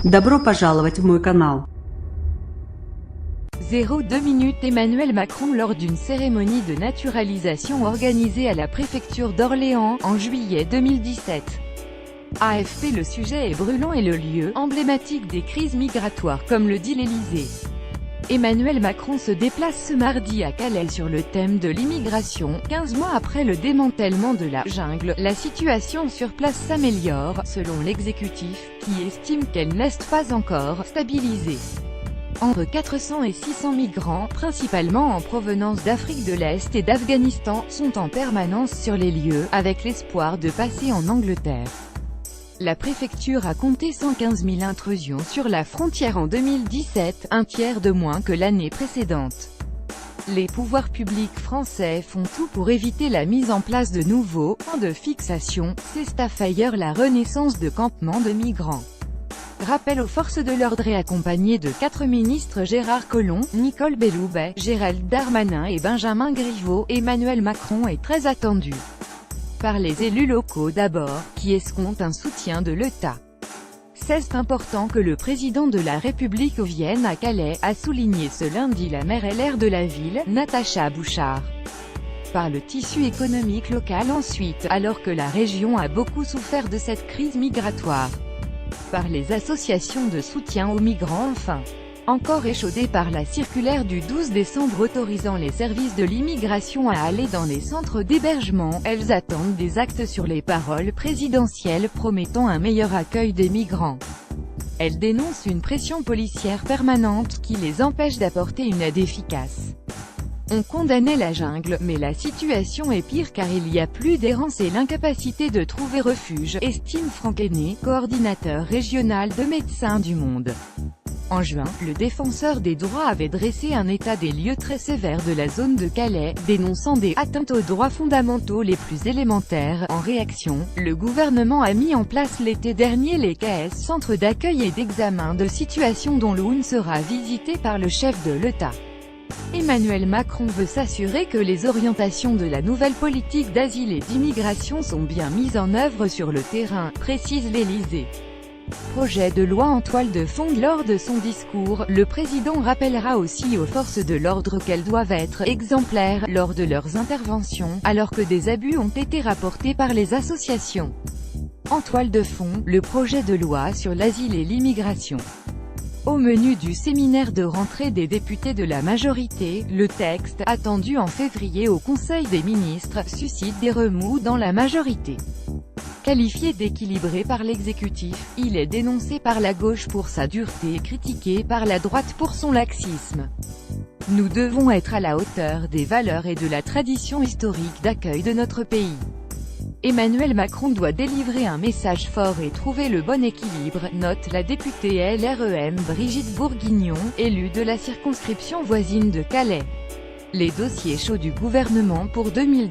Добро пожаловать в мой канал. 0,2 minutes. Emmanuel Macron lors d'une cérémonie de naturalisation organisée à la préfecture d'Orléans, en juillet 2017. AFP. Le sujet est brûlant et le lieu, emblématique des crises migratoires comme le dit l'Élysée. Emmanuel Macron se déplace ce mardi à Calais sur le thème de l'immigration. 15 mois après le démantèlement de la jungle, la situation sur place s'améliore, selon l'exécutif, qui estime qu'elle n'est pas encore stabilisée. Entre 400 et 600 migrants, principalement en provenance d'Afrique de l'Est et d'Afghanistan, sont en permanence sur les lieux, avec l'espoir de passer en Angleterre. La préfecture a compté 115 000 intrusions sur la frontière en 2017, un tiers de moins que l'année précédente. Les pouvoirs publics français font tout pour éviter la mise en place de nouveaux points de fixation, c'est ailleurs la renaissance de campements de migrants. Rappel aux forces de l'ordre et accompagné de 4 ministres Gérard Collomb, Nicole Belloubet, Gérald Darmanin et Benjamin Griveaux, Emmanuel Macron est très attendu par les élus locaux d'abord, qui escomptent un soutien de l'État. C'est important que le président de la République vienne à Calais, a souligné ce lundi la maire LR de la ville, Natacha Bouchard. Par le tissu économique local ensuite, alors que la région a beaucoup souffert de cette crise migratoire. Par les associations de soutien aux migrants enfin. Encore échaudées par la circulaire du 12 décembre autorisant les services de l'immigration à aller dans les centres d'hébergement, elles attendent des actes sur les paroles présidentielles promettant un meilleur accueil des migrants. Elles dénoncent une pression policière permanente qui les empêche d'apporter une aide efficace. On condamnait la jungle, mais la situation est pire car il y a plus d'errance et l'incapacité de trouver refuge, estime Franck Henné, coordinateur régional de Médecins du Monde. En juin, le défenseur des droits avait dressé un état des lieux très sévère de la zone de Calais, dénonçant des atteintes aux droits fondamentaux les plus élémentaires. En réaction, le gouvernement a mis en place l'été dernier les CAES, centres d'accueil et d'examen de situation dont l'une sera visité par le chef de l'État. Emmanuel Macron veut s'assurer que les orientations de la nouvelle politique d'asile et d'immigration sont bien mises en œuvre sur le terrain, précise l'Élysée. Projet de loi en toile de fond. Lors de son discours, le président rappellera aussi aux forces de l'ordre qu'elles doivent être exemplaires lors de leurs interventions, alors que des abus ont été rapportés par les associations. En toile de fond, le projet de loi sur l'asile et l'immigration. Au menu du séminaire de rentrée des députés de la majorité, le texte, attendu en février au Conseil des ministres, suscite des remous dans la majorité. Qualifié d'équilibré par l'exécutif, il est dénoncé par la gauche pour sa dureté et critiqué par la droite pour son laxisme. Nous devons être à la hauteur des valeurs et de la tradition historique d'accueil de notre pays. Emmanuel Macron doit délivrer un message fort et trouver le bon équilibre, note la députée LREM Brigitte Bourguignon, élue de la circonscription voisine de Calais. Les dossiers chauds du gouvernement pour 2010.